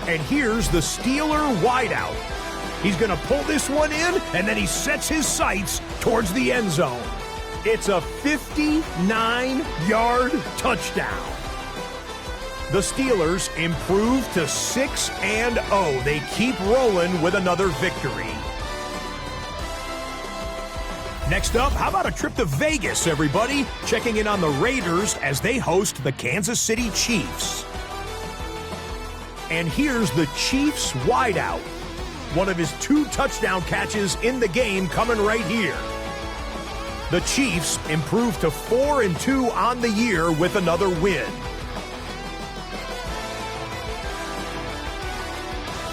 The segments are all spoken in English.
And here's the Steeler wideout. He's going to pull this one in, and then he sets his sights towards the end zone. It's a 59-yard touchdown. The Steelers improve to 6-0. They keep rolling with another victory. Next up, how about a trip to Vegas, everybody? Checking in on the Raiders as they host the Kansas City Chiefs. And here's the Chiefs wideout. One of his 2 touchdown catches in the game coming right here. The Chiefs improve to 4-2 on the year with another win.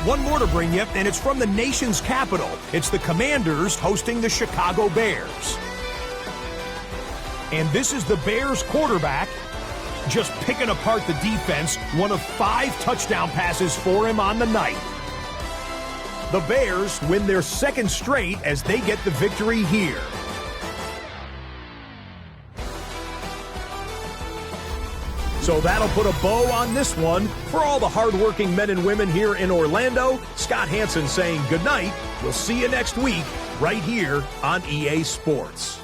One more to bring you, and it's from the nation's capital. It's the Commanders hosting the Chicago Bears. And this is the Bears quarterback just picking apart the defense. One of 5 touchdown passes for him on the night. The Bears win their 2nd straight as they get the victory here. So that'll put a bow on this one. For all the hardworking men and women here in Orlando, Scott Hansen saying goodnight. We'll see you next week right here on EA Sports.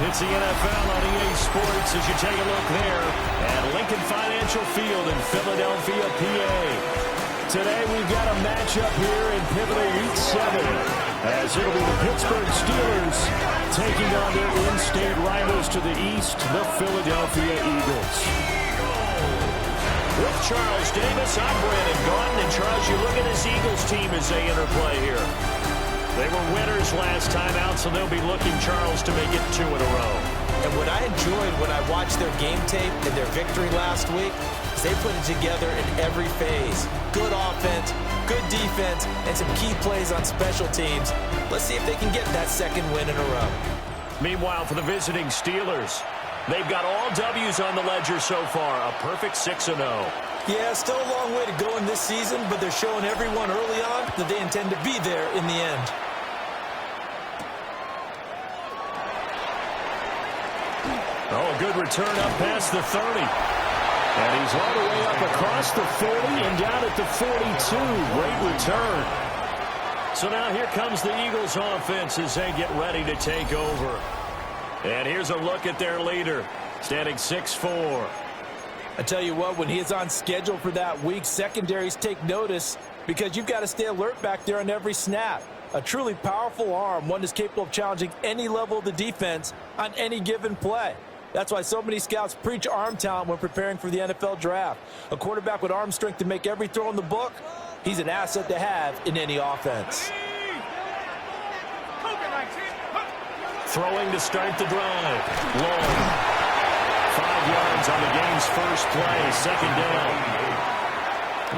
It's the NFL on EA Sports as you take a look there at Lincoln Financial Field in Philadelphia, PA. Today we've got a matchup here in pivotal Week 7 as it'll be the Pittsburgh Steelers taking on their in-state rivals to the east, the Philadelphia Eagles. With Charles Davis, I'm Brandon Gaudin. And Charles, you look at this Eagles team as they interplay here. They were winners last time out, so they'll be looking, Charles, to make it 2 in a row. And what I enjoyed when I watched their game tape and their victory last week is they put it together in every phase. Good offense, good defense, and some key plays on special teams. Let's see if they can get that 2nd win in a row. Meanwhile, for the visiting Steelers, they've got all W's on the ledger so far, a perfect 6-0. Yeah, still a long way to go in this season, but they're showing everyone early on that they intend to be there in the end. Oh, a good return up past the 30. And he's all the way up across the 40 and down at the 42. Great return. So now here comes the Eagles offense as they get ready to take over. And here's a look at their leader, standing 6'4". I tell you what, when he is on schedule for that week, secondaries take notice because you've got to stay alert back there on every snap. A truly powerful arm, one that's capable of challenging any level of the defense on any given play. That's why so many scouts preach arm talent when preparing for the NFL draft. A quarterback with arm strength to make every throw in the book, he's an asset to have in any offense. Throwing to start the drive. Long. 5 yards on the game's first play, 2nd down.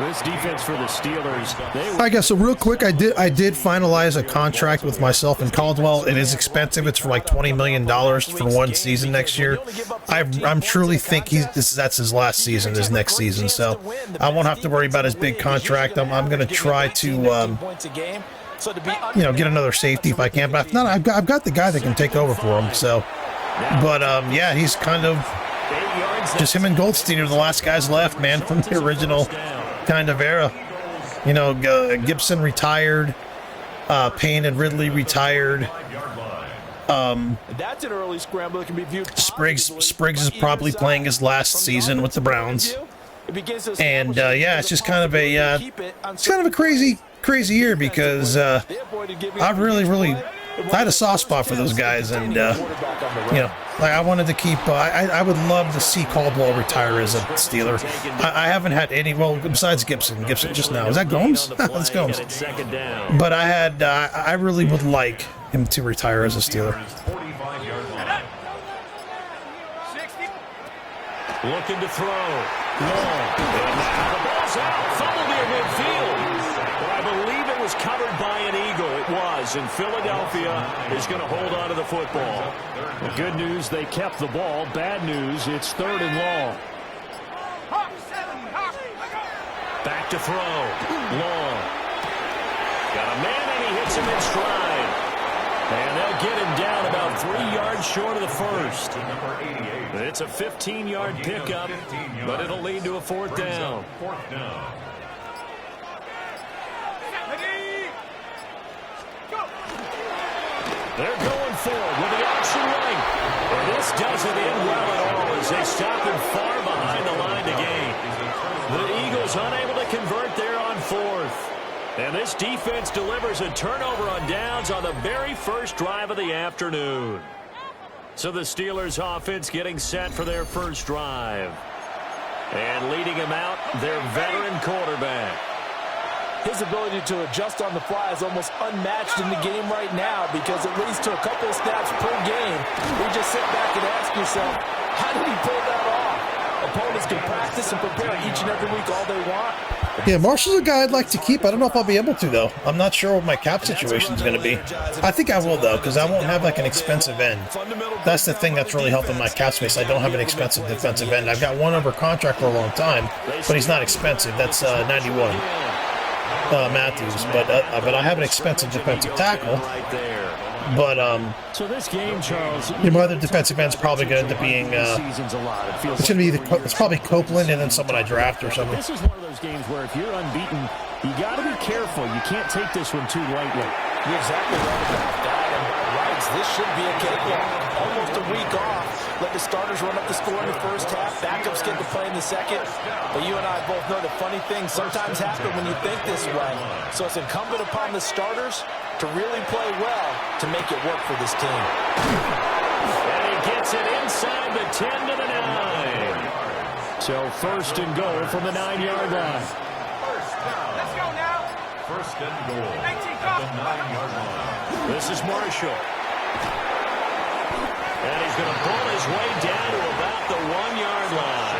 This defense for the Steelers. I guess so. Real quick, I did finalize a contract with myself and Caldwell. It is expensive. It's for like $20 million for one season next year. I'm truly think that's his last season, his next season. So I won't have to worry about his big contract. I'm going to try to get another safety if I can. But if not, I've got the guy that can take over for him. So, but yeah, he's kind of just him and Goldstein are the last guys left, man, from the original kind of era. Gibson retired, Payne and Ridley retired. That's an early scramble that can be viewed. Spriggs is probably playing his last season with the Browns. And yeah, it's just kind of a crazy year because I really had a soft spot for those guys, and I wanted to keep. I would love to see Caldwell retire as a Steeler. I haven't had any. Well, besides Gibson just now. Is that Gomes? That's Gomes. But I really would like him to retire as a Steeler. Looking to throw. Long. And now the ball's out. Fumble near midfield. But I believe it was covered by an Eagle. It was. And Philadelphia is going to hold on to the football. The good news, they kept the ball. Bad news, it's 3rd and long. Back to throw. Long. Got a man and he hits him in stride. And they'll get him down about 3 yards short of the first. It's a 15-yard pickup, but it'll lead to a fourth down. They're going forward with the option right. And this doesn't end well at all as they stop him far behind the line to gain. The Eagles unable to convert there on fourth. And this defense delivers a turnover on downs on the very first drive of the afternoon. So the Steelers offense getting set for their first drive. And leading him out, their veteran quarterback. His ability to adjust on the fly is almost unmatched in the game right now because it leads to a couple of snaps per game. You just sit back and ask yourself, how did he pull that off? Opponents can practice and prepare each and every week all they want. Yeah, Marshall's a guy I'd like to keep. I don't know if I'll be able to, though. I'm not sure what my cap situation is going to be. I think I will, though, because I won't have, like, an expensive end. That's the thing that's really helping my cap space. I don't have an expensive defensive end. I've got one under contract for a long time, but he's not expensive. That's 91. Matthews, but I have an expensive defensive tackle. But so this game, Charles, my other defensive end's probably going to end up being it's going to be it's probably Copeland and then someone I draft or something. This is one of those games where if you're unbeaten, you got to be careful. You can't take this one too lightly. You're exactly right about that. And by rights, this should be a cakewalk. Almost a week off. Let the starters run up the score in the first half. Backups get to play in the second. But you and I both know that funny things sometimes happen when you think this way. So it's incumbent upon the starters to really play well to make it work for this team. And he gets it inside the 10 to the 9. So first and goal from the 9-yard line. Let's go now. First and goal at the 9-yard line. This is Marshall. And he's going to pull his way down to about the 1-yard line.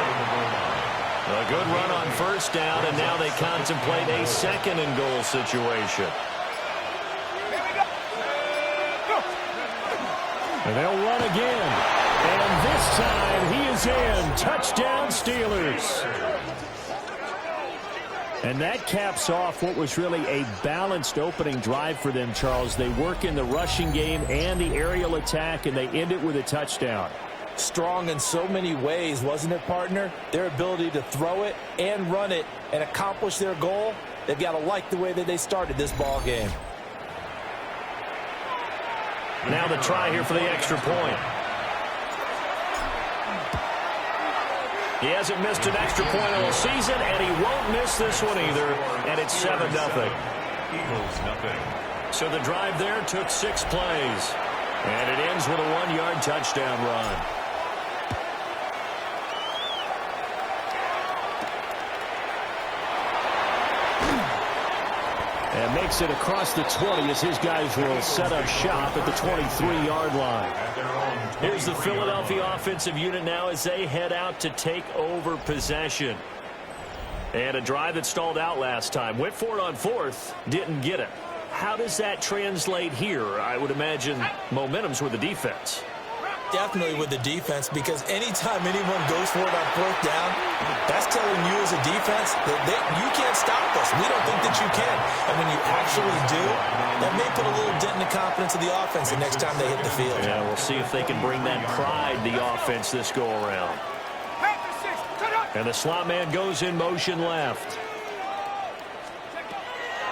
A good run on first down, and now they contemplate a second and goal situation. And they'll run again. And this time he is in. Touchdown, Steelers. And that caps off what was really a balanced opening drive for them, Charles. They work in the rushing game and the aerial attack, and they end it with a touchdown. Strong in so many ways, wasn't it, partner? Their ability to throw it and run it and accomplish their goal, they've got to like the way that they started this ball game. Now the try here for the extra point. He hasn't missed an extra point all season, and he won't miss this one either, and it's 7-0. Eagles nothing. So the drive there took 6 plays, and it ends with a 1-yard touchdown run. And makes it across the 20 as his guys will set up shop at the 23-yard line. Here's the Philadelphia offensive unit now as they head out to take over possession. And a drive that stalled out last time. Went for it on fourth, didn't get it. How does that translate here? I would imagine momentum's with the defense. Definitely with the defense, because anytime anyone goes for it on fourth down, that's telling you as a defense that you can't stop us. We don't think that you can. And when you actually do, that may put a little dent in the confidence of the offense the next time they hit the field. Yeah, we'll see if they can bring that pride the offense this go-around. And the slot man goes in motion left.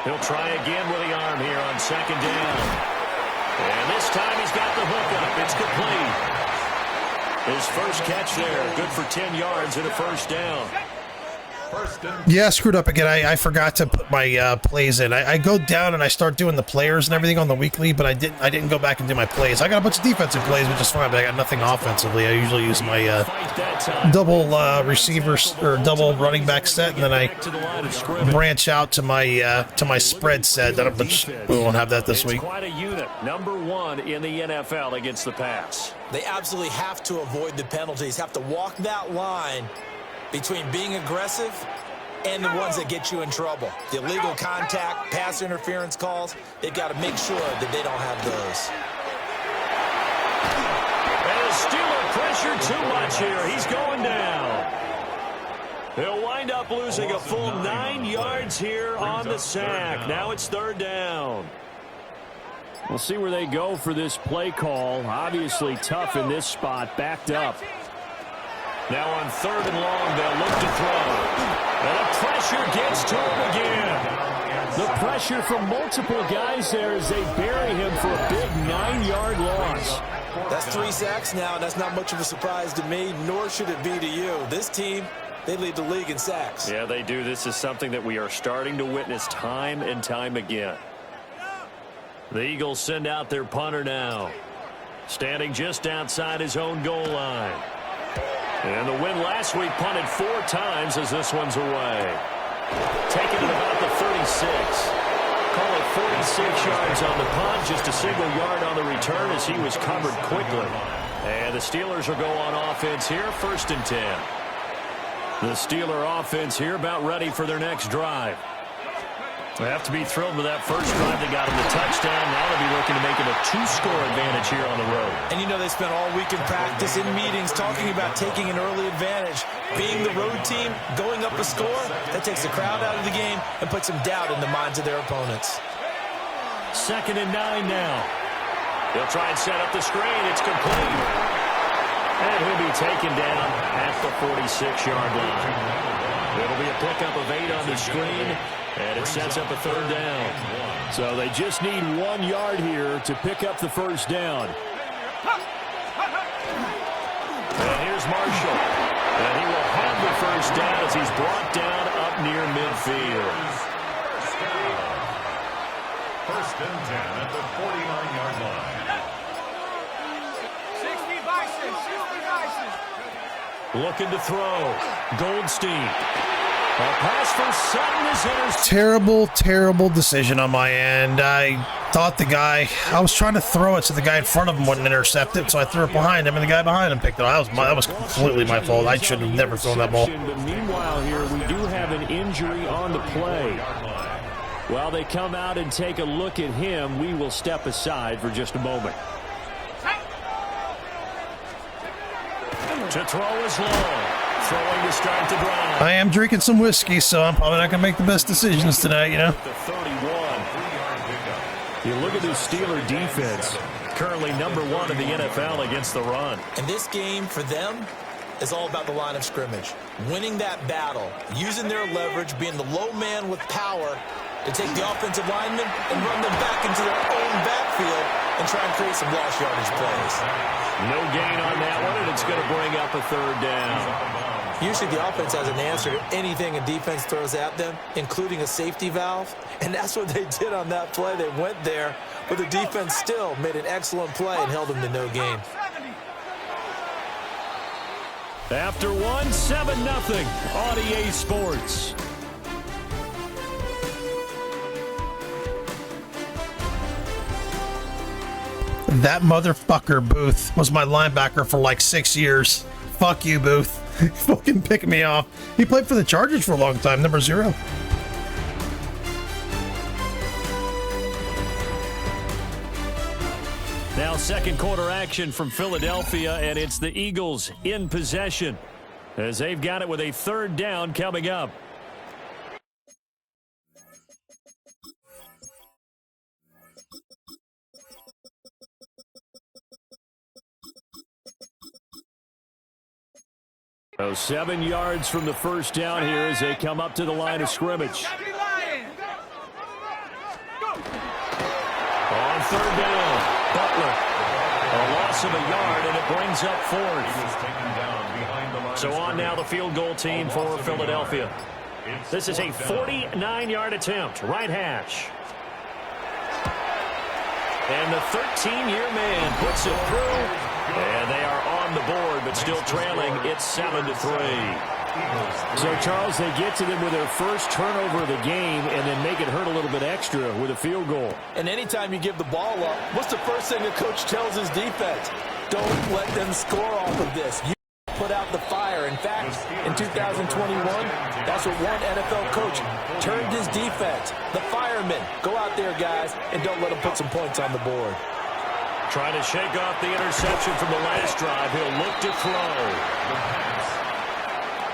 He'll try again with the arm here on second down. And this time he's got the hook up. It's complete. His first catch there. Good for 10 yards and a first down. Yeah, I screwed up again. I forgot to put my plays in. I go down and I start doing the players and everything on the weekly, but I didn't go back and do my plays. I got a bunch of defensive plays, which is fine, but I got nothing offensively. I usually use my double receivers or double running back set, and then I branch out to my spread set. We won't have that this week. Quite a unit. Number 1 in the NFL against the pass. They absolutely have to avoid the penalties, have to walk that line between being aggressive and the ones that get you in trouble. The illegal contact, pass interference calls, they've got to make sure that they don't have those. And Steeler pressure too much here. He's going down. They'll wind up losing a full 9 yards here on the sack. Now it's third down. We'll see where they go for this play call. Obviously tough in this spot, backed up. Now on 3rd and long, they'll look to throw. And the pressure gets to him again. The pressure from multiple guys there as they bury him for a big 9-yard loss. That's 3 sacks now, and that's not much of a surprise to me, nor should it be to you. This team, they lead the league in sacks. Yeah, they do. This is something that we are starting to witness time and time again. The Eagles send out their punter now. Standing just outside his own goal line. And the win last week punted 4 times as this one's away. Taken at about the 36. Call it 46 yards on the punt, just a single yard on the return as he was covered quickly. And the Steelers will go on offense here, 1st and 10. The Steeler offense here about ready for their next drive. They have to be thrilled with that first drive. They got him the touchdown. Now they'll be looking to make it a 2-score advantage here on the road. And you know they spent all week in practice, in meetings, talking about taking an early advantage. Being the road team, going up a score, that takes the crowd out of the game and puts some doubt in the minds of their opponents. 2nd and 9 now. They'll try and set up the screen. It's complete. And he'll be taken down at the 46-yard line. It'll be a pickup of 8 on the screen. And it sets up a 3rd down. So they just need 1 yard here to pick up the first down. And here's Marshall. And he will have the first down as he's brought down up near midfield. 1st and 10 at the 49-yard line. 60 Bison. Looking to throw. Goldstein. A pass for Sutton is intercepted. Terrible decision on my end. I thought I was trying to throw it so the guy in front of him wouldn't intercept it, so I threw it behind him, and the guy behind him picked it up. That was completely my fault. I should have never thrown that ball. But meanwhile here, we do have an injury on the play. While they come out and take a look at him, we will step aside for just a moment. To throw is long. Throwing to start the drive. I am drinking some whiskey, so I'm probably not going to make the best decisions tonight, you know. The 31. You look at this Steeler defense, currently number 1 in the NFL against the run. And this game, for them, is all about the line of scrimmage. Winning that battle, using their leverage, being the low man with power to take the offensive linemen and run them back into their own backfield and try and create some lost yardage plays. No gain on that one, and it's going to bring up a 3rd down. Usually the offense has an answer to anything a defense throws at them, including a safety valve. And that's what they did on that play. They went there, but the defense still made an excellent play and held them to no gain. After 1, 7-0 on EA Sports. That motherfucker, Booth, was my linebacker for like 6 years. Fuck you, Booth. Fucking pick me off. He played for the Chargers for a long time, number 0. Now 2nd quarter action from Philadelphia, and it's the Eagles in possession as they've got it with a 3rd down coming up. So 7 yards from the first down here as they come up to the line of scrimmage. On 3rd down, Butler. A loss of a yard, and it brings up 4th. So on now the field goal team for Philadelphia. This is a 49-yard attempt, right hash. And the 13-year man puts it through. And they are on the board, but still trailing. It's 7-3. So, Charles, they get to them with their first turnover of the game and then make it hurt a little bit extra with a field goal. And anytime you give the ball up, what's the first thing the coach tells his defense? Don't let them score off of this. You put out the fire. In fact, in 2021, that's what one NFL coach turned his defense. The firemen. Go out there, guys, and don't let them put some points on the board. Trying to shake off the interception from the last drive. He'll look to throw.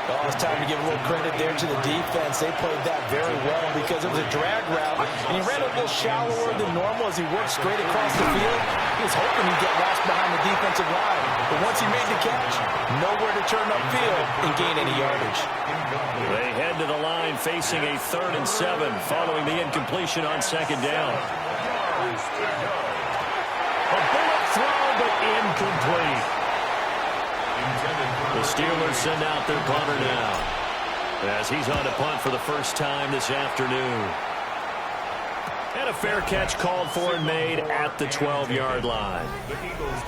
Oh, it's time to give a little credit there to the defense. They played that very well because it was a drag route, and he ran a little shallower than normal as he worked straight across the field. He was hoping he'd get lost behind the defensive line, but once he made the catch, nowhere to turn upfield and gain any yardage. They head to the line facing a 3rd and 7 following the incompletion on 2nd down. A bullet throw, but incomplete. The Steelers send out their punter now as he's on to punt for the first time this afternoon. And a fair catch called for and made at the 12-yard line.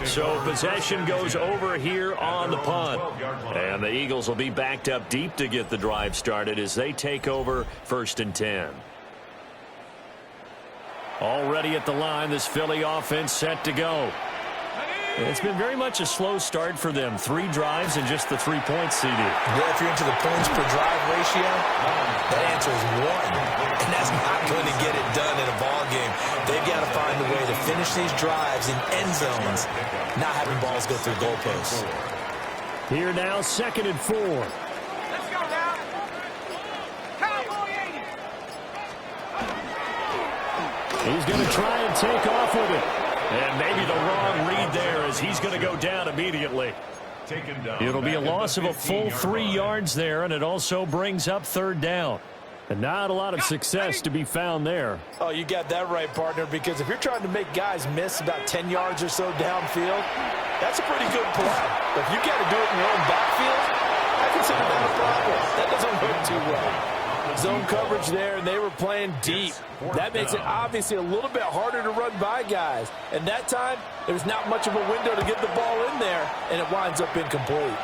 So possession goes over here on the punt. And the Eagles will be backed up deep to get the drive started as they take over 1st and 10. Already at the line, this Philly offense set to go. It's been very much a slow start for them. 3 drives and just the 3 points, CD. Yeah, if you're into the points per drive ratio, that answer is 1. And that's not going to get it done in a ball game. They've got to find a way to finish these drives in end zones, not having balls go through goalposts. Here now, 2nd and 4. Let's go now. Cowboy 80. He's going to try and take off with it. And maybe the wrong read there as he's going to go down immediately. It'll be a loss of a full 3 yards there, and it also brings up 3rd down. And not a lot of success to be found there. Oh, you got that right, partner, because if you're trying to make guys miss about 10 yards or so downfield, that's a pretty good play. But if you got to do it in your own backfield, I consider that a problem. That doesn't look too well. Zone coverage there, and they were playing deep. That makes it obviously a little bit harder to run by guys. And that time, there was not much of a window to get the ball in there, and it winds up incomplete.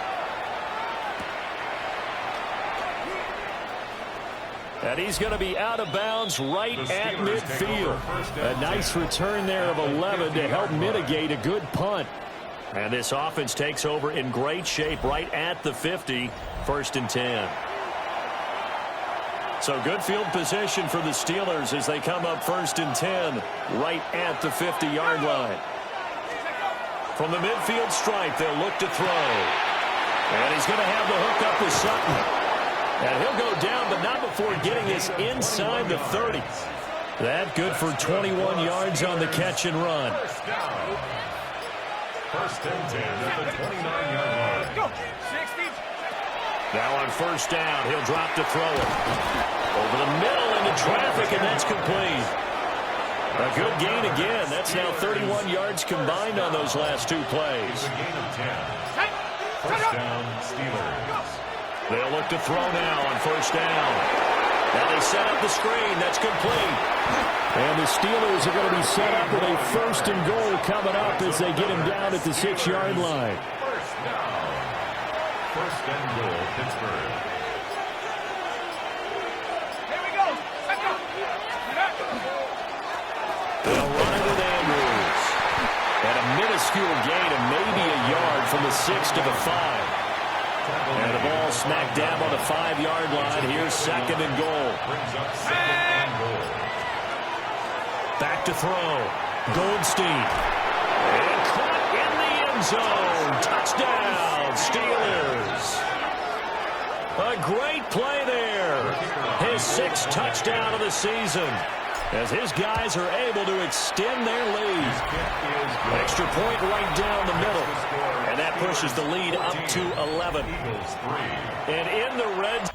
And he's going to be out of bounds right at midfield. A nice return there of 11 to help mitigate a good punt. And this offense takes over in great shape right at the 50, 1st and 10. So good field position for the Steelers as they come up 1st and 10 right at the 50-yard line. From the midfield stripe, they'll look to throw. And he's going to have the hook up with Sutton. And he'll go down, but not before getting this inside the 30. That good for 21 yards on the catch and run. 1st and 10 at the 29-yard line. Go. 60. Now on 1st down, he'll drop to throw it. Over the middle into traffic, and that's complete. A good gain again. That's now 31 yards combined on those last 2 plays. It's a gain of 10. 1st down, Steelers. They'll look to throw now on 1st down. Now they set up the screen. That's complete. And the Steelers are going to be set up with a 1st and goal coming up as they get him down at the 6-yard line. 1st down. 1st and goal, Pittsburgh. Here we go. Let's go. They'll run it with Andrews. And a minuscule gain of maybe a yard from the 6 to the 5. And the ball smack dab on the 5-yard line. Here's 2nd and goal. Brings up 2nd and goal. Back to throw. Goldstein. And caught in the end zone. Touchdown, Steelers. A great play there. His 6th touchdown of the season. As his guys are able to extend their lead. Extra point right down the middle. And that pushes the lead up to 11. And in the red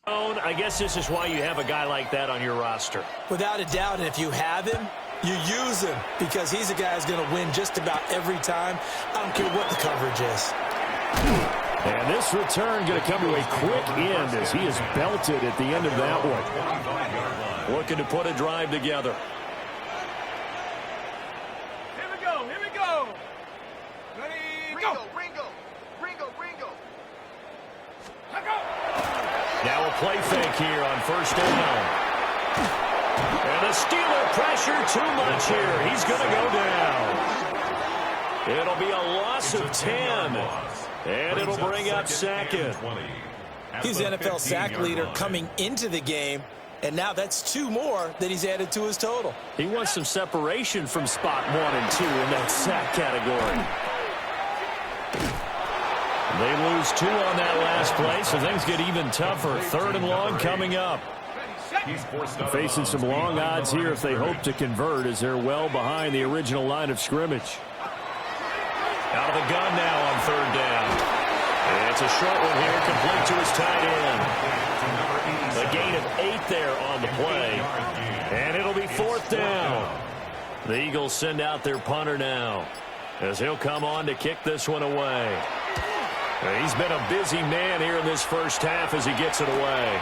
zone, I guess this is why you have a guy like that on your roster. Without a doubt, and if you have him, you use him because he's a guy who's going to win just about every time. I don't care what the coverage is. And this return going to come to a quick end as he is belted at the end of that one. Looking to put a drive together. Here we go. Here we go. Ready, go. Ringo. Now a play fake here on 1st down. And the Steeler pressure too much here. He's going to go down. It'll be a loss of 10. And it'll bring up 2nd. He's the NFL sack leader coming into the game. And now that's 2 more that he's added to his total. He wants some separation from spot 1 and 2 in that sack category. They lose 2 on that last play, so things get even tougher. 3rd and long coming up. Facing some long odds here if they hope to convert, as they're well behind the original line of scrimmage. Out of the gun now on 3rd down. It's a short one here, complete to his tight end. A gain of 8 there on the play. And it'll be 4th down. The Eagles send out their punter now, as he'll come on to kick this one away. He's been a busy man here in this first half as he gets it away.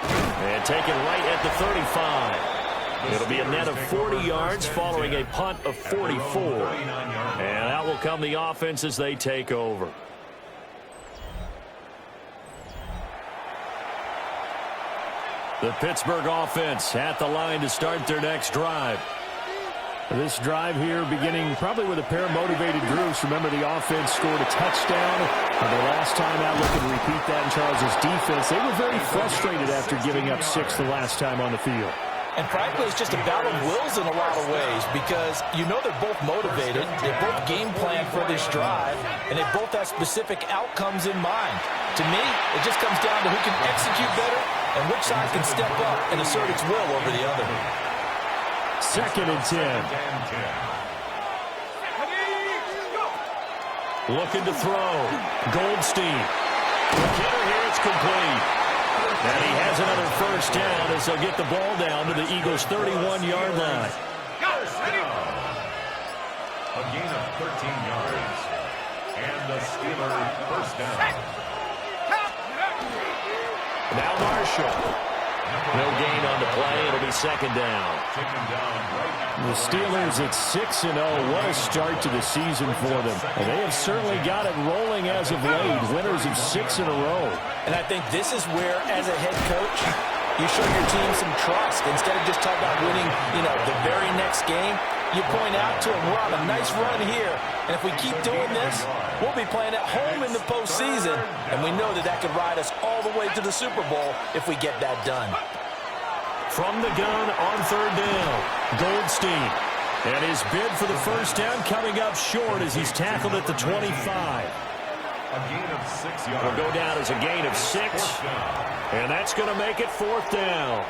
And taken right at the 35. It'll be a net of 40 yards following a punt of 44. And out will come the offense as they take over. The Pittsburgh offense at the line to start their next drive. This drive here beginning probably with a pair of motivated groups. Remember, the offense scored a touchdown. And the last time out, looking to repeat that in Charles' defense. They were very frustrated after giving up 6 the last time on the field. And frankly, it's just a battle of wills in a lot of ways, because you know they're both motivated. They both game plan for this drive, and they both have specific outcomes in mind. To me, it just comes down to who can execute better and which side can step up and assert its will over the other. 2nd and 10. Looking to throw. Goldstein. The hitter here, it's complete. And he has another first down as they'll get the ball down to the Eagles' 31-yard line. A gain of 13 yards. And the Steelers first down. Now Marshall. No gain on the play. It'll be 2nd down. The Steelers at 6-0. What a start to the season for them. And they have certainly got it rolling as of late. Winners of 6 in a row. And I think this is where, as a head coach, you show your team some trust. Instead of just talking about winning, the very next game, you point out to them, we're on a nice run here. And if we keep doing this, we'll be playing at home in the postseason. And we know that could ride us all the way to the Super Bowl if we get that done. From the gun on 3rd down, Goldstein. And his bid for the first down coming up short as he's tackled at the 25. A gain of 6 yards. Will go down as a gain of 6. And that's going to make it 4th down.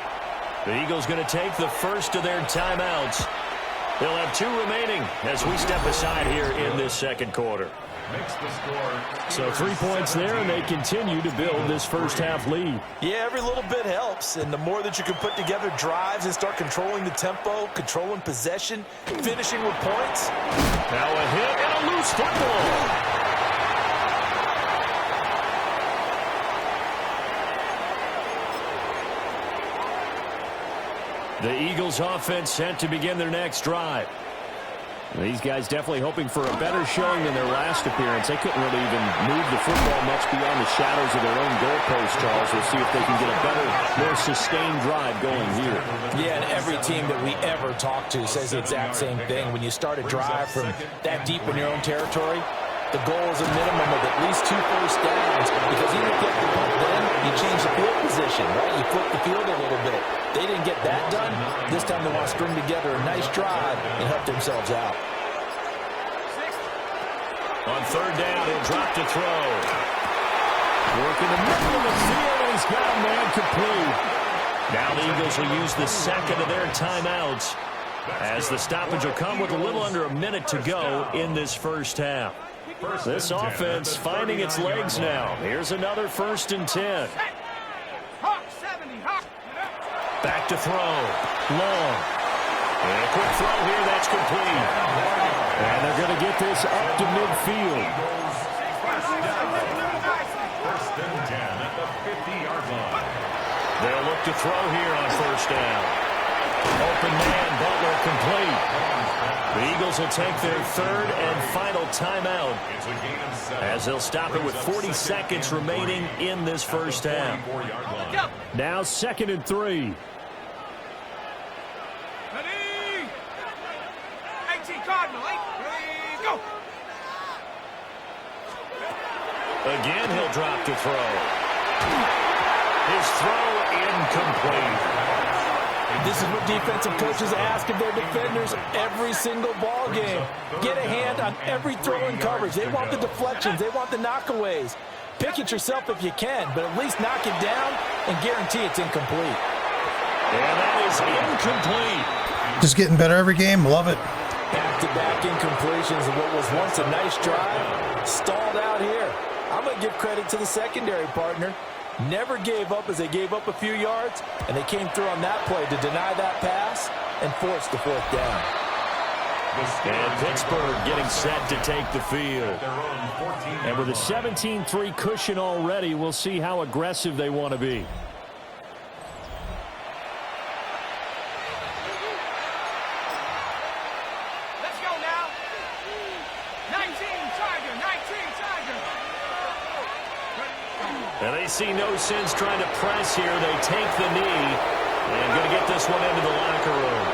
The Eagles going to take the first of their timeouts. They'll have 2 remaining as we step aside here in this second quarter. Makes the score. So 3 points there, and they continue to build this first half lead. Yeah, every little bit helps. And the more that you can put together drives and start controlling the tempo, controlling possession, finishing with points. Now a hit and a loose football. The Eagles offense set to begin their next drive. These guys definitely hoping for a better showing than their last appearance. They couldn't really even move the football much beyond the shadows of their own goalpost, Charles. We'll see if they can get a better, more sustained drive going here. Yeah, and every team that we ever talk to says the exact same thing. When you start a drive from that deep in your own territory, the goal is a minimum of at least 2 first downs, because even if you get the punt, then you change the field position, right? You flip the field a little bit. They didn't get that done. This time they want to string together a nice drive and help themselves out. On 3rd down, he'll drop to throw. Work in the middle of the field, and he's got a man complete. Now the Eagles will use the second of their timeouts, as the stoppage will come with a little under a minute to go in this first half. This offense finding its legs now. Here's another 1st and 10. Back to throw. Long. And a quick throw here. That's complete. And they're going to get this up to midfield. 1st and 10 at the 50-yard line. They'll look to throw here on 1st down. Open man, Butler complete. The Eagles will take their 3rd and final timeout, It's a gain of 7. as they'll stop it with 40 seconds remaining in this first half. 44-yard line. Now 2nd and 3. Ready? 18 Cardinal, 8. Ready, go. Again, he'll drop to throw. His throw incomplete. This is what defensive coaches ask of their defenders every single ball game. Get a hand on every throw in coverage. They want the deflections. They want the knockaways. Pick it yourself if you can, but at least knock it down and guarantee it's incomplete. And that is incomplete. Just getting better every game. Love it. Back-to-back incompletions of what was once a nice drive stalled out here. I'm going to give credit to the secondary partner. Never gave up as they gave up a few yards, and they came through on that play to deny that pass and force the fourth down. And Pittsburgh getting set to take the field. And with a 17-3 cushion already, we'll see how aggressive they want to be. Let's go now. 19 Tiger, 19 Tiger. And they see no sense trying to press here. They take the knee and going to get this one into the locker room.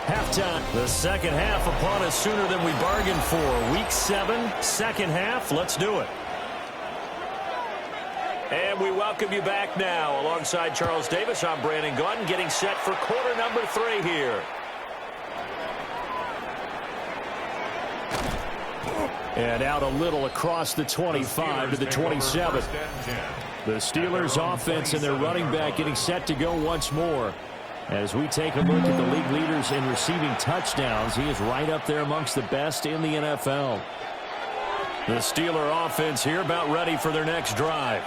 Halftime. The second half upon us sooner than we bargained for. Week 7, second half. Let's do it. And we welcome you back now. Alongside Charles Davis, I'm Brandon Gaudin, getting set for quarter number 3 here. And out a little across the 25 to the 27. The Steelers offense and their running back getting set to go once more. As we take a look at the league leaders in receiving touchdowns, he is right up there amongst the best in the NFL. The Steeler offense here about ready for their next drive.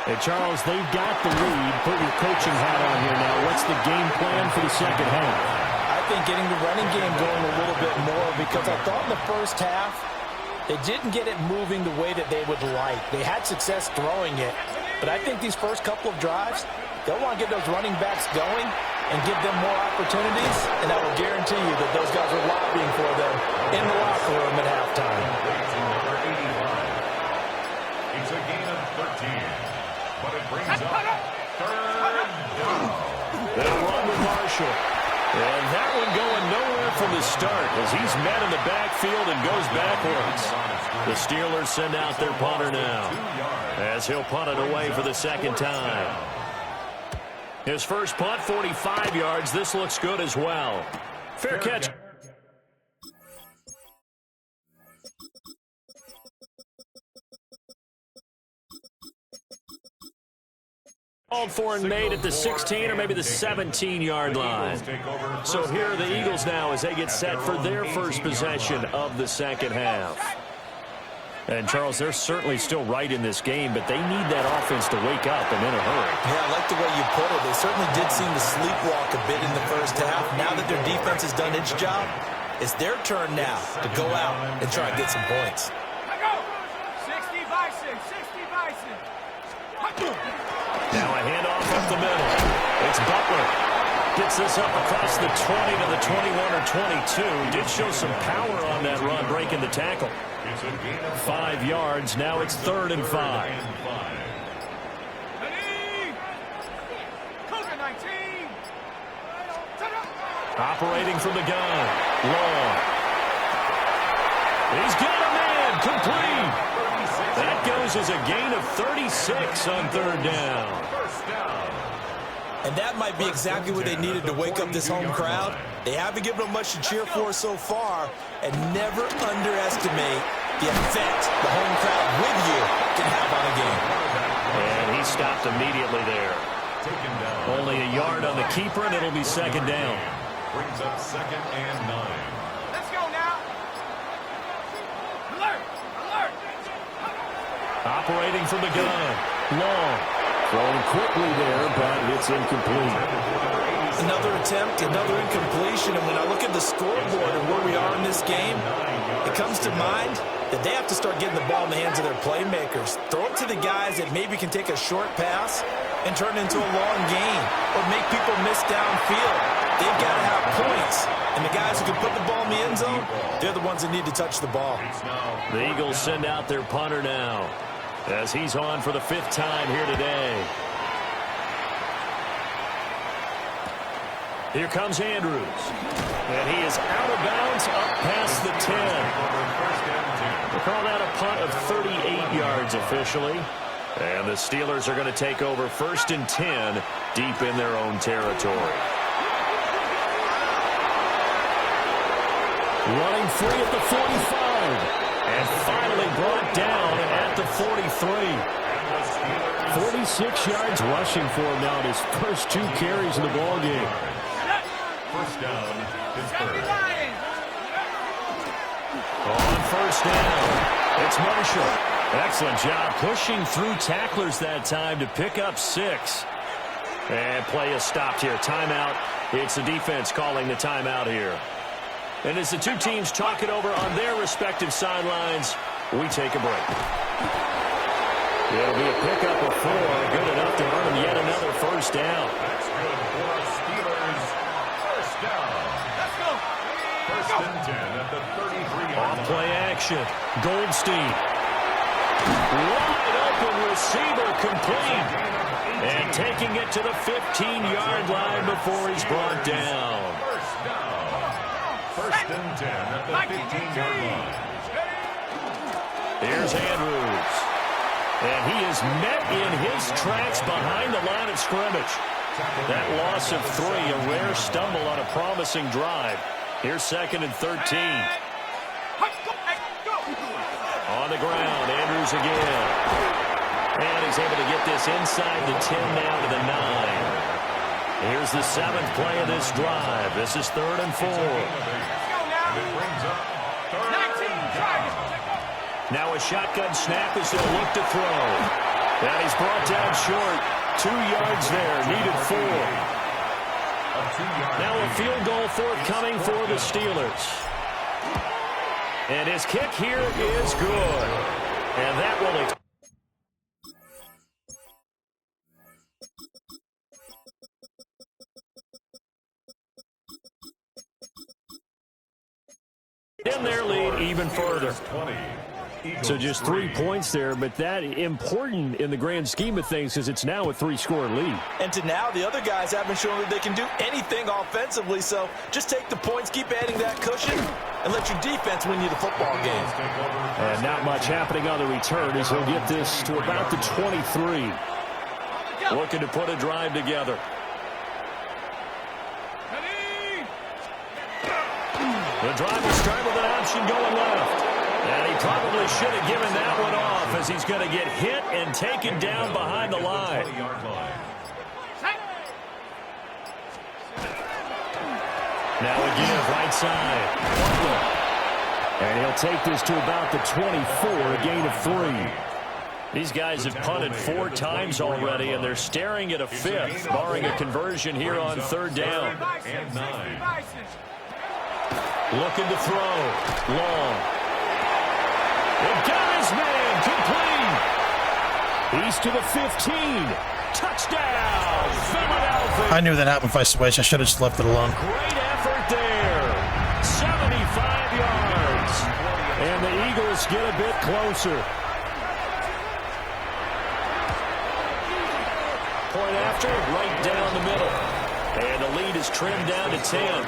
Hey, Charles, they've got the lead. Put your coaching hat on here now. What's the game plan for the second half? I think getting the running game going a little bit more, because I thought in the first half they didn't get it moving the way that they would like. They had success throwing it, but I think these first couple of drives, they'll want to get those running backs going and give them more opportunities, and I will guarantee you that those guys are lobbying for them in the locker room at halftime. It's a gain of 13, but it brings up third down. They'll run with Marshall. And that one going nowhere from the start as he's met in the backfield and goes backwards. The Steelers send out their punter now as he'll punt it away for the second time. His first punt, 45 yards. This looks good as well. Fair catch. Called for and made at the 16 or maybe the 17-yard line. So here are the Eagles now as they get set for their first possession of the second half. And, Charles, they're certainly still right in this game, but they need that offense to wake up and in a hurry. Yeah, I like the way you put it. They certainly did seem to sleepwalk a bit in the first half. Now that their defense has done its job, it's their turn now to go out and try and get some points. I go. 60 Bison, 60 Bison. Now a handoff up the middle. It's Butler. Gets this up across the 20 to the 21 or 22. Did show some power on that run, breaking the tackle. 5 yards. Now it's 3rd and 5. Operating from the gun. Long. He's got a man. Complete. That goes as a gain of 36 on 3rd down. And that might be exactly what they needed to wake up this home crowd. They haven't given them much to cheer for so far, and never underestimate the effect the home crowd with you can have on a game. And he stopped immediately there. Only a yard on the keeper, and it'll be 2nd down. Brings up 2nd and 9. Let's go now. Alert! Alert! Operating from the gun. Long. Thrown quickly there, but it's incomplete. Another attempt, another incompletion, and when I look at the scoreboard and where we are in this game, it comes to mind that they have to start getting the ball in the hands of their playmakers. Throw it to the guys that maybe can take a short pass and turn it into a long gain or make people miss downfield. They've got to have points, and the guys who can put the ball in the end zone, they're the ones that need to touch the ball. The Eagles send out their punter now as he's on for the 5th time here today. Here comes Andrews. And he is out of bounds up past the 10. Call that a punt of 38 yards officially. And the Steelers are going to take over 1st and 10 deep in their own territory. Running free at the 45. And finally brought down at the 43. 46 yards rushing for him now in his first 2 carries in the ballgame. First down, Pittsburgh. On first down, it's Marshall. Excellent job pushing through tacklers that time to pick up 6. And play is stopped here. Timeout. It's the defense calling the timeout here. And as the 2 teams talk it over on their respective sidelines, we take a break. It'll be a pickup of 4. Good enough to earn them yet another first down. That's good for Steelers. First down. Let's go. First and 10 at the 33-yard line. Off play action. Goldstein. Wide open receiver complete. And taking it to the 15-yard line before he's brought down. First down. First and 10 at the 15-yard line. Here's Andrews. And he is met in his tracks behind the line of scrimmage. That loss of 3, a rare stumble on a promising drive. Here's 2nd and 13. On the ground, Andrews again. And he's able to get this inside the 10 now to the 9. Here's the 7th play of this drive. This is 3rd and 4. Now a shotgun snap as they'll look to throw. And he's brought down short. 2 yards there, needed 4. Now a field goal forthcoming for the Steelers. And his kick here is good. And that will extend their lead even further. So just 3 points there, but that important in the grand scheme of things because it's now a 3-score lead. And to now, the other guys haven't shown that they can do anything offensively, so just take the points, keep adding that cushion, and let your defense win you the football game. And not much happening on the return as he'll get this to about the 23. Looking to put a drive together. The drive will start with an option going left. And he probably should have given that one off as he's going to get hit and taken down behind the line. Now again, right side. And he'll take this to about the 24, a gain of 3. These guys have punted 4 times already, and they're staring at a 5th, barring a conversion here on 3rd down. And 9. Looking to throw. Long. It got his man complete. He's to the 15. Touchdown, Philadelphia. I knew that happened if I switched. I should have just left it alone. Great effort there. 75 yards. And the Eagles get a bit closer. Point after, right down the middle. And the lead is trimmed down to 10.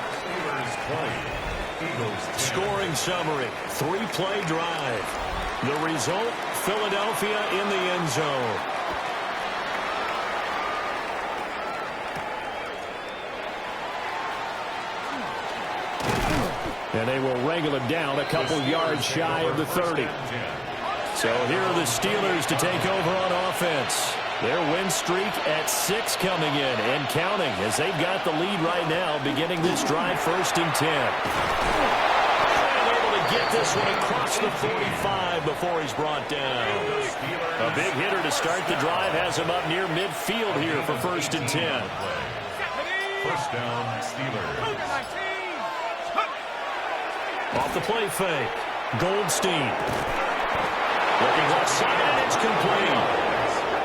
Scoring summary, 3-play drive. The result, Philadelphia in the end zone. And they will wrangle it down a couple yards shy of the 30. So here are the Steelers to take over on offense. Their win streak at 6 coming in and counting as they've got the lead right now beginning this drive 1st and 10. And able to get this one across the 45 before he's brought down. A big hitter to start the drive has him up near midfield here for 1st and 10. First down, Steelers. Off the play fake. Goldstein. Looking left side, and it's complete.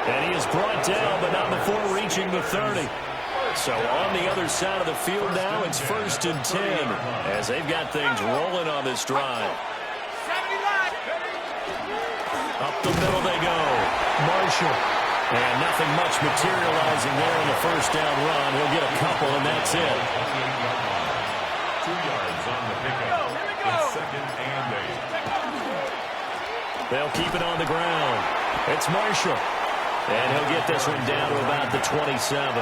And he is brought down, but not before reaching the 30. So on the other side of the field now, it's 1st and 10 as they've got things rolling on this drive. Up the middle they go. Marshall. And nothing much materializing there in the first down run. He'll get a couple, and that's it. 2 yards on the pickup. It's 2nd and 8. They'll keep it on the ground. It's Marshall. And he'll get this one down to about the 27.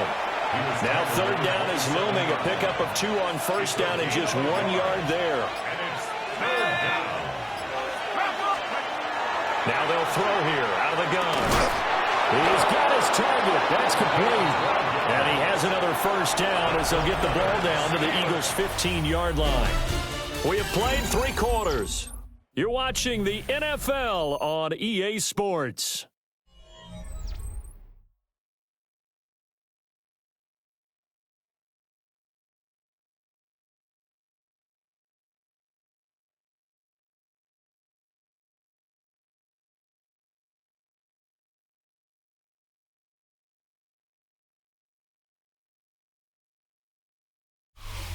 Now third down is looming. A pickup of 2 on first down and just 1 yard there. Now they'll throw here out of the gun. He's got his target. That's complete. And he has another first down as he'll get the ball down to the Eagles' 15-yard line. We have played 3 quarters. You're watching the NFL on EA Sports.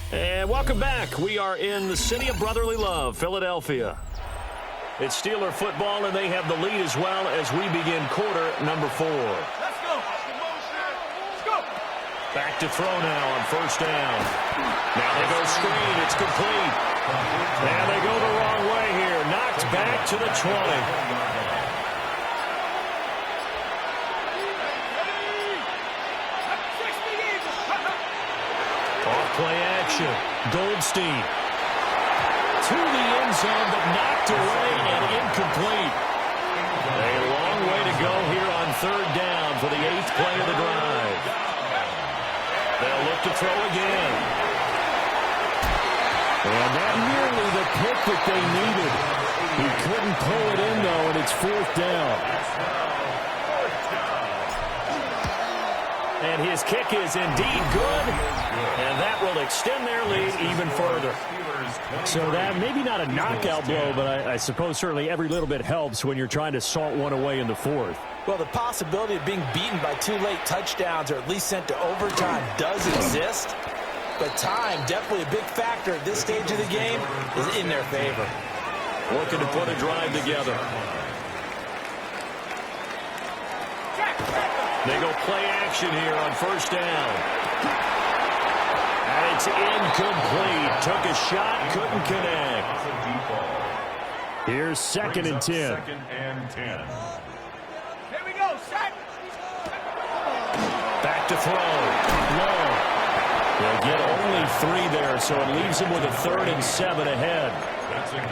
And welcome back. We are in the city of brotherly love, Philadelphia. It's Steeler football, and they have the lead as well as we begin quarter number 4. Let's go. Let's go. Back to throw now on first down. Now they go screen. It's complete. And they go the wrong way here. Knocked back to the 20. Off-play action. Goldstein. To the end zone, but knocked away and incomplete. A long way to go here on third down for the 8th play of the drive. They'll look to throw again. And that nearly the pick that they needed. He couldn't pull it in, though, and it's 4th down. And his kick is indeed good, and that will extend their lead even further. So that maybe not a knockout blow, but I suppose certainly every little bit helps when you're trying to salt one away in the 4th. Well, the possibility of being beaten by 2 late touchdowns or at least sent to overtime does exist, but time, definitely a big factor at this stage of the game, is in their favor. Looking to put a drive together. They go play action here on first down. And it's incomplete. Took a shot, couldn't connect. Here's 2nd and 10. 2nd and 10. Here we go, set. Back to throw. Long. They'll get only 3 there, so it leaves them with a 3rd and 7 ahead.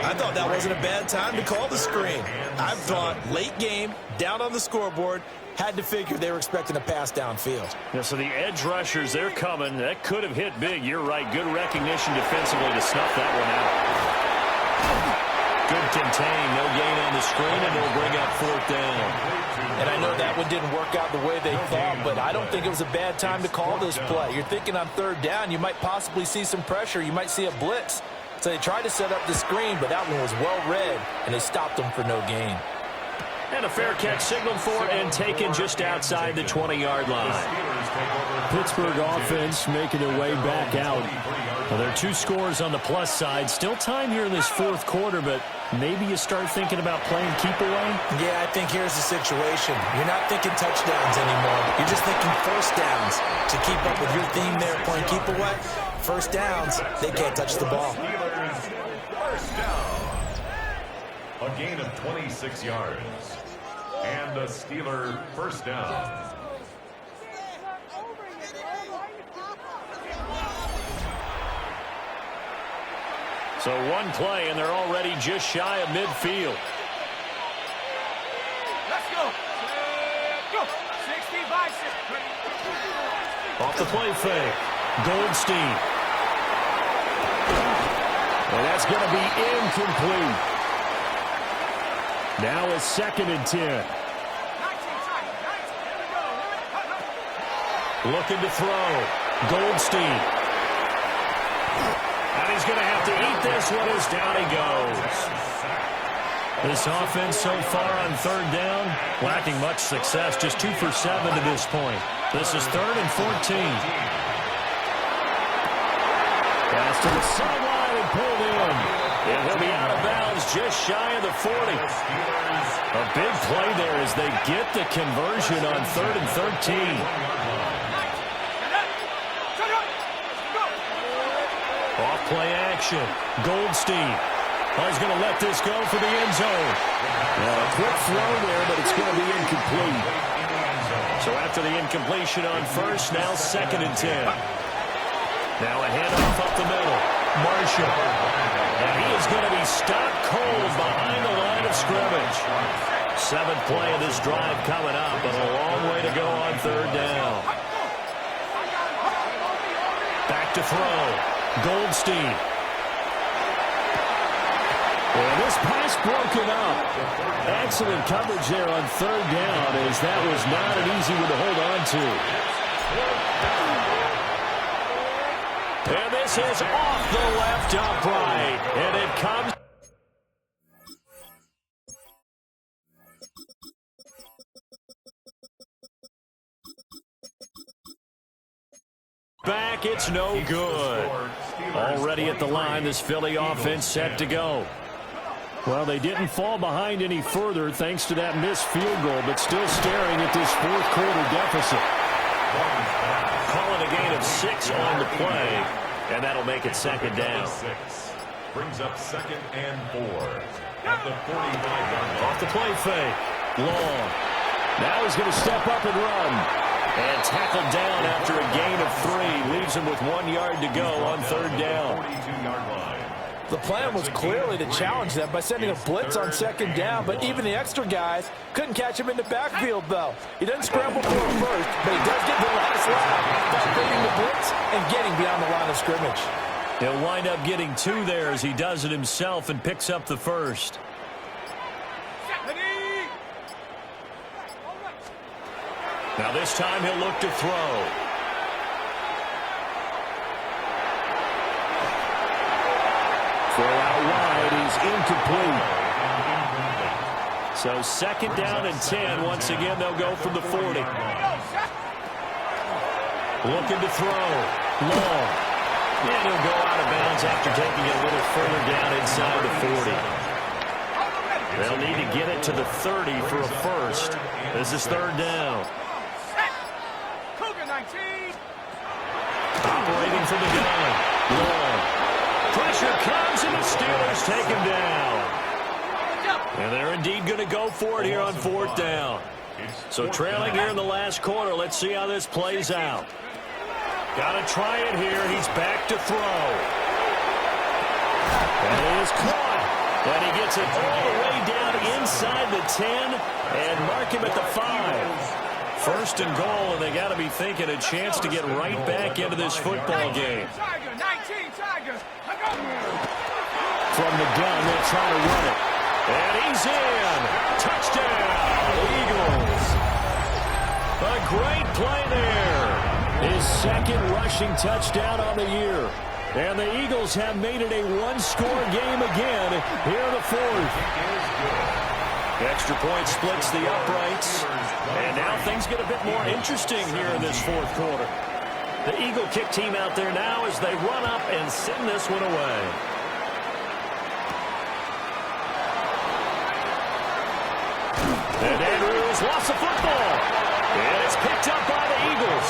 I thought that wasn't a bad time to call the screen. I thought late game, down on the scoreboard, had to figure they were expecting a pass downfield. Yeah, so the edge rushers, they're coming. That could have hit big. You're right. Good recognition defensively to snuff that one out. Good contain. No gain on the screen, and they'll bring up 4th down. And I know that one didn't work out the way they thought, but I don't think it was a bad time to call this play. You're thinking on 3rd down, you might possibly see some pressure. You might see a blitz. So they tried to set up the screen, but that one was well read, and they stopped them for no gain. And a fair catch signaled for and taken just outside the 20-yard line. Pittsburgh offense making their way back out. Well, there are 2 scores on the plus side. Still time here in this 4th quarter, but maybe you start thinking about playing keep away? Yeah, I think here's the situation. You're not thinking touchdowns anymore. You're just thinking first downs. To keep up with your theme there, playing keep away, first downs, they can't touch the ball. First down. A gain of 26 yards. And a Steeler first down. So 1 play, and they're already just shy of midfield. Let's go. Go. 65. Off the play fake. Goldstein. And that's going to be incomplete. Now it's 2nd and 10. Looking to throw. Goldstein. And he's going to have to eat this one as down he goes. This offense so far on 3rd down, lacking much success. Just 2 for 7 to this point. This is 3rd and 14. Pass to the sideline and pulled in. And he'll be out of bounds just shy of the 40. A big play there as they get the conversion on 3rd and 13. Off play action. Goldstein. Well, he's going to let this go for the end zone. A quick throw there, but it's going to be incomplete. So after the incompletion on first, now 2nd and 10. Now a handoff up the middle. Marshall. And he is going to be stopped cold behind the line of scrimmage. 7th play of this drive coming up, but a long way to go on 3rd down. Back to throw. Goldstein. And this pass broken up. Excellent coverage there on 3rd down, as that was not an easy one to hold on to. And this is off the left upright. And it comes back. It's no good. Already at the line, this Philly offense set to go. Well, they didn't fall behind any further thanks to that missed field goal, but still staring at this 4th quarter deficit. Call it a gain of 6 on the play, and that'll make it 2nd down. Brings up 2nd and 4 at the 45-yard line. Off the play fake. Long. Now he's going to step up and run. And tackled down after a gain of 3. Leaves him with 1 yard to go on 3rd down. 42-yard line. The plan was clearly to challenge them by sending a blitz on 2nd down, but even the extra guys couldn't catch him in the backfield, though. He doesn't scramble for him first, but he does get the last lap by beating the blitz and getting beyond the line of scrimmage. He'll wind up getting 2 there as he does it himself and picks up the 1st. Now this time he'll look to throw. Throw out wide is incomplete. So 2nd down and 10. Once again, they'll go from the 40. Looking to throw. Long. And he'll go out of bounds after taking it a little further down inside the 40. They'll need to get it to the 30 for a first. This is 3rd down. Operating from the gun. Long. Pressure comes, and the Steelers take him down. And they're indeed going to go for it here on 4th down. So trailing here in the last quarter, let's see how this plays out. Got to try it here. He's back to throw. And it is caught. And he gets it all the way down inside the 10 and mark him at the 5. 1st and goal, and they got to be thinking a chance to get right back into this football game. From the gun, they'll try to run it. And he's in. Touchdown, Eagles. A great play there. His 2nd rushing touchdown on the year. And the Eagles have made it a 1-score game again here in the 4th. Extra point splits the uprights. And now things get a bit more interesting here in this 4th quarter. The Eagle kick team out there now as they run up and send this one away. And Andrews lost the football. And it's picked up by the Eagles.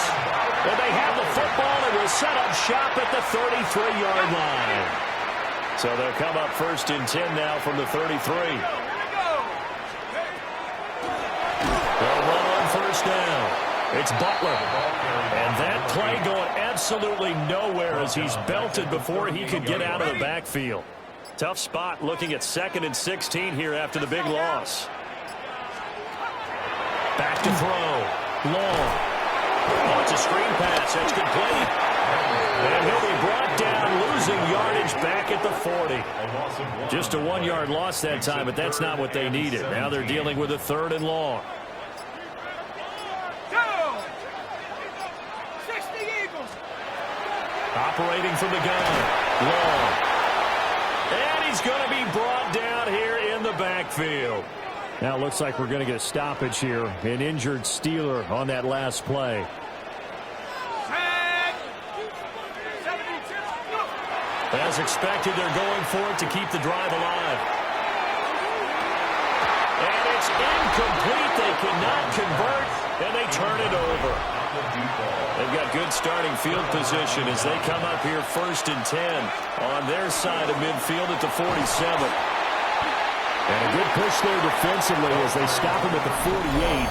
And they have the football and will set up shop at the 33-yard line. So they'll come up 1st and 10 now from the 33. They'll run on 1st down. It's Butler. And that play going absolutely nowhere as he's belted before he could get out of the backfield. Tough spot looking at 2nd and 16 here after the big loss. Back to throw. Long. Oh, it's a screen pass. That's complete. And he'll be brought down, losing yardage back at the 40. Just a 1-yard loss that time, but that's not what they needed. Now they're dealing with a 3rd and long. Operating from the gun. Long. And he's going to be brought down here in the backfield. Now it looks like we're going to get a stoppage here. An injured Steeler on that last play. As expected, they're going for it to keep the drive alive. And it's incomplete. They cannot convert, and they turn it over. They've got good starting field position as they come up here 1st and 10 on their side of midfield at the 47. And a good push there defensively as they stop him at the 48.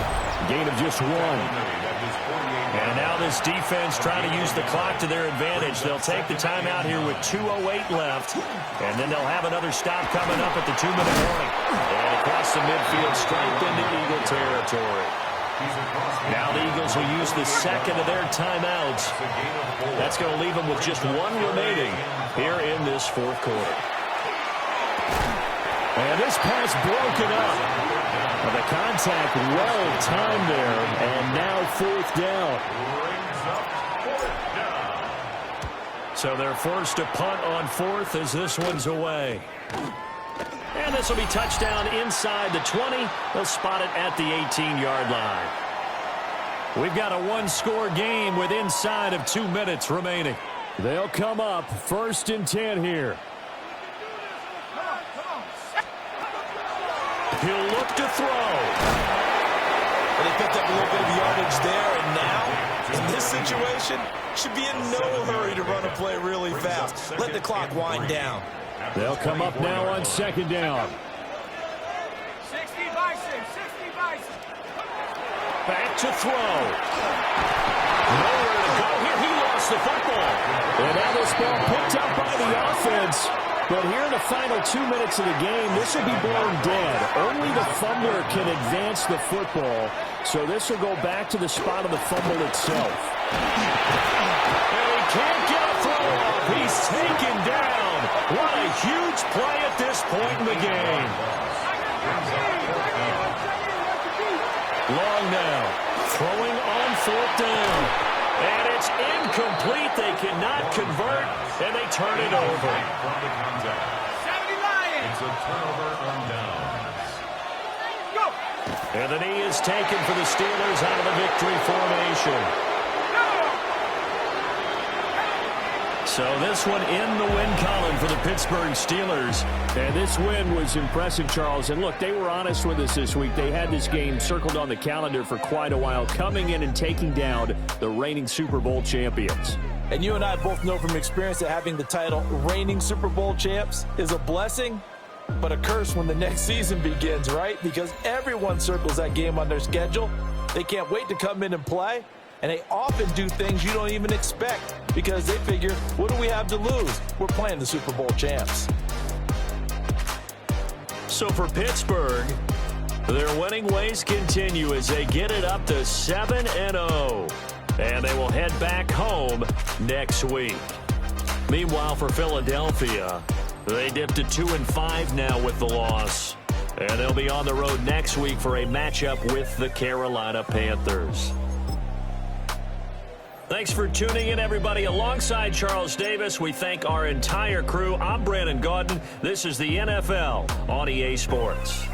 Gain of just 1. And now this defense trying to use the clock to their advantage. They'll take the timeout here with 2:08 left. And then they'll have another stop coming up at the 2-minute mark. And across the midfield, straight into Eagle territory. Now the Eagles will use the second of their timeouts. That's going to leave them with just 1 remaining here in this 4th quarter. And this pass broken up. And the contact well timed there. And now 4th down. So they're forced to punt on 4th as this one's away. And this will be touchdown inside the 20. They'll spot it at the 18-yard line. We've got a 1-score game with inside of 2 minutes remaining. They'll come up 1st and 10 here. He'll look to throw. Well, they picked up a little bit of yardage there, and now, in this situation, should be in no hurry to run a play really fast. Let the clock wind down. They'll come up now on 2nd down. 60 Bison, 60 Bison. Back to throw. Nowhere to go here. He lost the football. And now this ball picked up by the offense. But here in the final 2 minutes of the game, this will be blown dead. Only the fumbler can advance the football. So this will go back to the spot of the fumble itself. And he can't get a throw off. He's taken down. What a huge play at this point in the game. Long now. Throwing on 4th down. And it's incomplete. They cannot convert, and they turn it over. 70 Lions. It's a turnover on downs. Go. And the knee is taken for the Steelers out of the victory formation. So this one in the win column for the Pittsburgh Steelers. And this win was impressive, Charles. And look, they were honest with us this week. They had this game circled on the calendar for quite a while, coming in and taking down the reigning Super Bowl champions. And you and I both know from experience that having the title reigning Super Bowl champs is a blessing, but a curse when the next season begins, right? Because everyone circles that game on their schedule. They can't wait to come in and play. And they often do things you don't even expect because they figure, what do we have to lose? We're playing the Super Bowl champs. So for Pittsburgh, their winning ways continue as they get it up to 7-0. And they will head back home next week. Meanwhile, for Philadelphia, they dipped to 2-5 now with the loss. And they'll be on the road next week for a matchup with the Carolina Panthers. Thanks for tuning in, everybody. Alongside Charles Davis, we thank our entire crew. I'm Brandon Gaudin. This is the NFL on EA Sports.